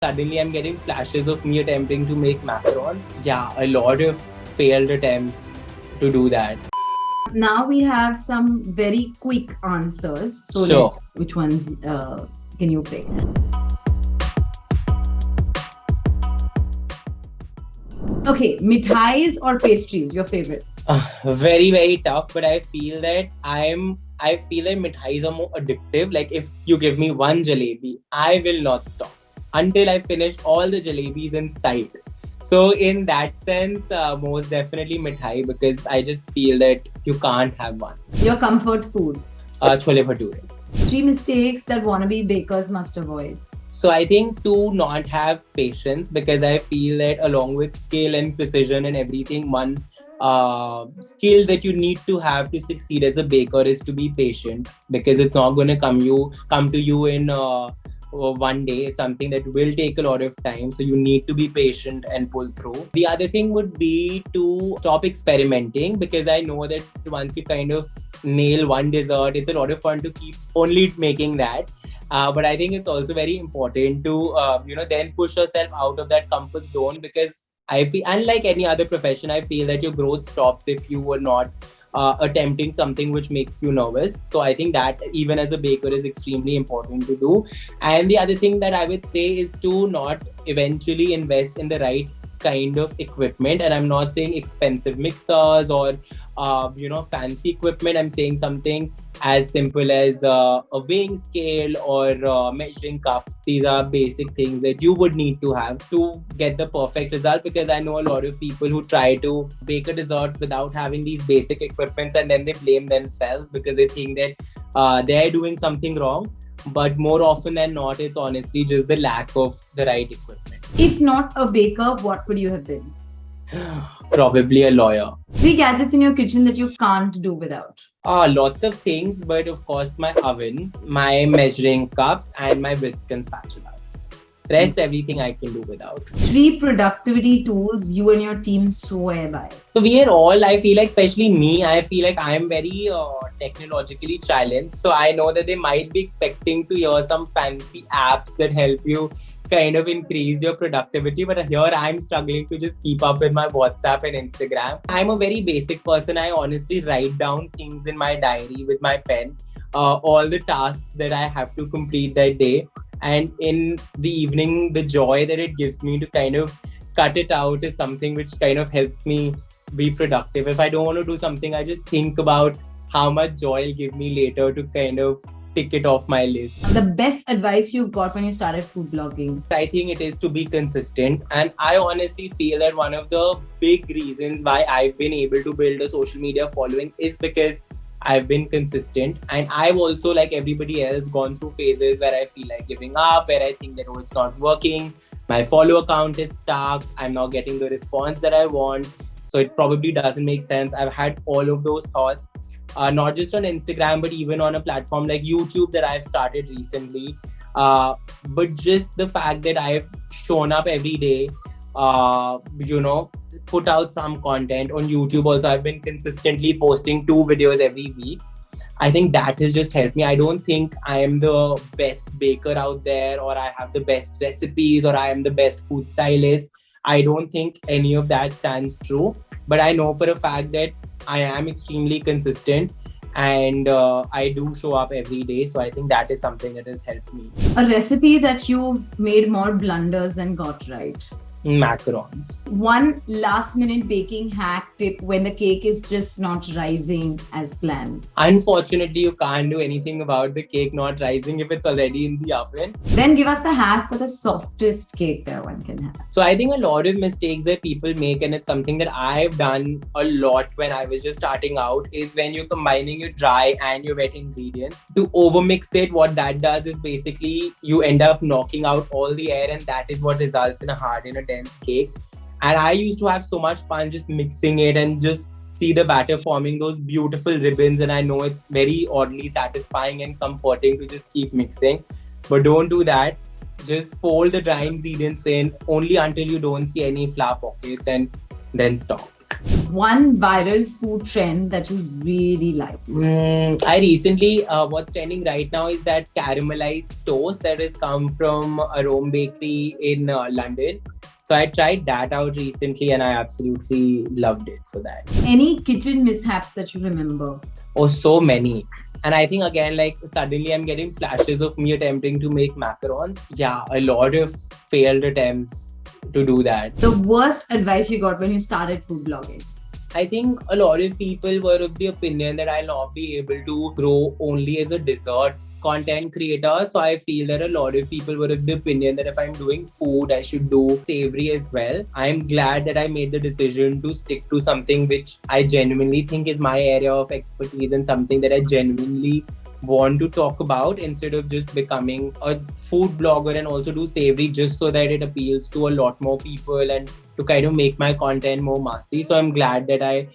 Suddenly I'm getting flashes of me attempting to make macarons. Yeah, a lot of failed attempts to do that. Now we have some very quick answers. So, Sure. which ones can you pick? Okay, mithais or pastries, your favorite? Very, very tough, but I feel that I feel like mithais are more addictive. Like if you give me one jalebi, I will not stop until I finish all the jalebis in sight. So in that sense, most definitely mithai because I just feel that you can't have one. Your comfort food? Chole bhature. 3 mistakes that wannabe bakers must avoid. So I think to not have patience because I feel that along with skill and precision and everything, one skill that you need to have to succeed as a baker is to be patient because it's not going to come to you in one day. It's something that will take a lot of time. So you need to be patient and pull through. The other thing would be to stop experimenting because I know that once you kind of nail one dessert, it's a lot of fun to keep only making that. But I think it's also very important to, then push yourself out of that comfort zone because I feel, unlike any other profession, I feel that your growth stops if you were not attempting something which makes you nervous. So I think that even as a baker is extremely important to do. And the other thing that I would say is to not eventually invest in the right kind of equipment. And I'm not saying expensive mixers or fancy equipment. I'm saying something as simple as a weighing scale or measuring cups. These are basic things that you would need to have to get the perfect result, because I know a lot of people who try to bake a dessert without having these basic equipments and then they blame themselves because they think that they're doing something wrong. But more often than not, it's honestly just the lack of the right equipment. If not a baker, what would you have been? Probably a lawyer. 3 gadgets in your kitchen that you can't do without. Lots of things, but of course my oven, my measuring cups, and my whisk and spatulas. Rest everything I can do without. 3 productivity tools you and your team swear by. So we are all, I feel like, especially me, I feel like I am very technologically challenged. So I know that they might be expecting to hear some fancy apps that help you kind of increase your productivity. But here I'm struggling to just keep up with my WhatsApp and Instagram. I'm a very basic person. I honestly write down things in my diary with my pen, all the tasks that I have to complete that day. And in the evening, the joy that it gives me to kind of cut it out is something which kind of helps me be productive. If I don't want to do something, I just think about how much joy it'll give me later to kind of tick it off my list. The best advice you got when you started food blogging? I think it is to be consistent. And I honestly feel that one of the big reasons why I've been able to build a social media following is because I've been consistent. And I've also, like everybody else, gone through phases where I feel like giving up, where I think that, oh, it's not working. My follower count is stuck. I'm not getting the response that I want. So it probably doesn't make sense. I've had all of those thoughts, not just on Instagram, but even on a platform like YouTube that I've started recently. But just the fact that I've shown up every day, put out some content on YouTube. Also, I've been consistently posting 2 videos every week. I think that has just helped me. I don't think I am the best baker out there, or I have the best recipes, or I am the best food stylist. I don't think any of that stands true. But I know for a fact that I am extremely consistent and I do show up every day. So I think that is something that has helped me. A recipe that you've made more blunders than got right? Macarons. One last minute baking hack tip when the cake is just not rising as planned. Unfortunately, you can't do anything about the cake not rising if it's already in the oven. Then give us the hack for the softest cake that one can have. So I think a lot of mistakes that people make, and it's something that I've done a lot when I was just starting out, is when you're combining your dry and your wet ingredients. To overmix it, what that does is basically you end up knocking out all the air, and that is what results in a hard and a dense cake. And I used to have so much fun just mixing it and just see the batter forming those beautiful ribbons. And I know it's very oddly satisfying and comforting to just keep mixing, but don't do that. Just fold the dry ingredients in only until you don't see any flour pockets and then stop. one viral food trend that you really like? I recently, what's trending right now is that caramelized toast that has come from a Rome bakery in London. So I tried that out recently and I absolutely loved it. So that. Any kitchen mishaps that you remember? Oh, so many. And I think again, like suddenly I'm getting flashes of me attempting to make macarons. Yeah, a lot of failed attempts to do that. The worst advice you got when you started food blogging? I think a lot of people were of the opinion that I'll not be able to grow only as a dessert content creator. So I feel that a lot of people were of the opinion that if I'm doing food, I should do savory as well. I'm glad that I made the decision to stick to something which I genuinely think is my area of expertise and something that I genuinely want to talk about, instead of just becoming a food blogger and also do savory just so that it appeals to a lot more people and to kind of make my content more massy. So I'm glad that I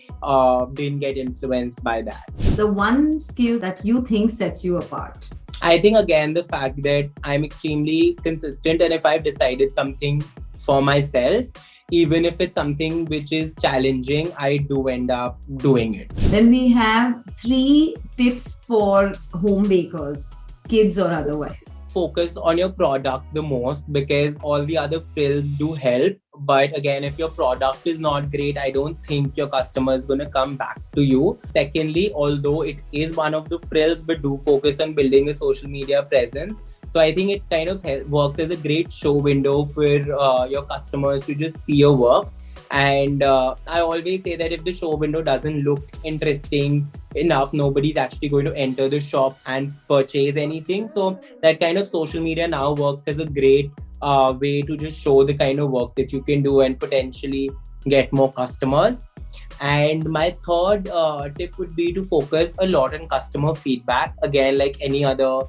didn't get influenced by that. The one skill that you think sets you apart? I think again the fact that I'm extremely consistent, and if I've decided something for myself, even if it's something which is challenging, I do end up doing it. Then we have 3 tips for home bakers, kids or otherwise. Focus on your product the most, because all the other frills do help. But again, if your product is not great, I don't think your customer is going to come back to you. Secondly, although it is one of the frills, but do focus on building a social media presence. So I think it kind of works as a great show window for your customers to just see your work. And I always say that if the show window doesn't look interesting enough, nobody's actually going to enter the shop and purchase anything. So that kind of social media now works as a great way to just show the kind of work that you can do and potentially get more customers. And my third tip would be to focus a lot on customer feedback. Again, like any other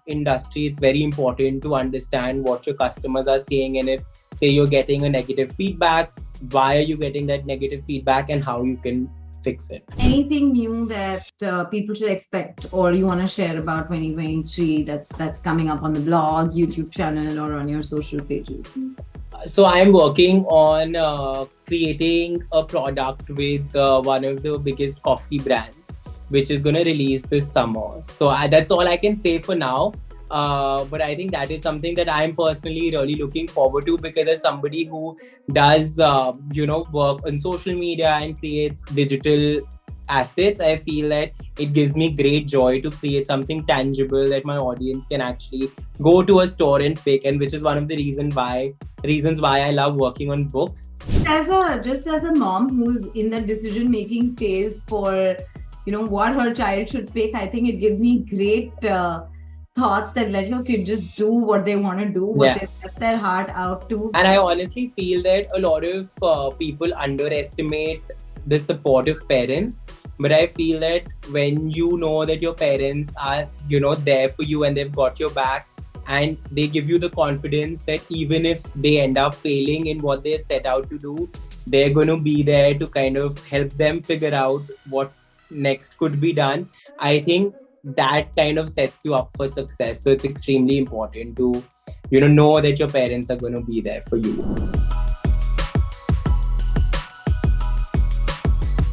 industry, it's very important to understand what your customers are saying, and if say you're getting a negative feedback, why are you getting that negative feedback and how you can fix it. Anything new that people should expect or you want to share about 2023 that's coming up on the blog, YouTube channel, or on your social pages? So I'm working on creating a product with one of the biggest coffee brands, which is going to release this summer. So that's all I can say for now. But I think that is something that I'm personally really looking forward to, because as somebody who does, work on social media and creates digital assets, I feel that it gives me great joy to create something tangible that my audience can actually go to a store and pick, and which is one of the reasons why I love working on books. Just as a mom who's in the decision-making phase for, what her child should pick, I think it gives me great thoughts that let your kid just do what they want to do, what they set their heart out to. And I honestly feel that a lot of people underestimate the support of parents. But I feel that when you know that your parents are, there for you and they've got your back, and they give you the confidence that even if they end up failing in what they've set out to do, they're going to be there to kind of help them figure out what next could be done. I think that kind of sets you up for success. So it's extremely important to, know that your parents are going to be there for you.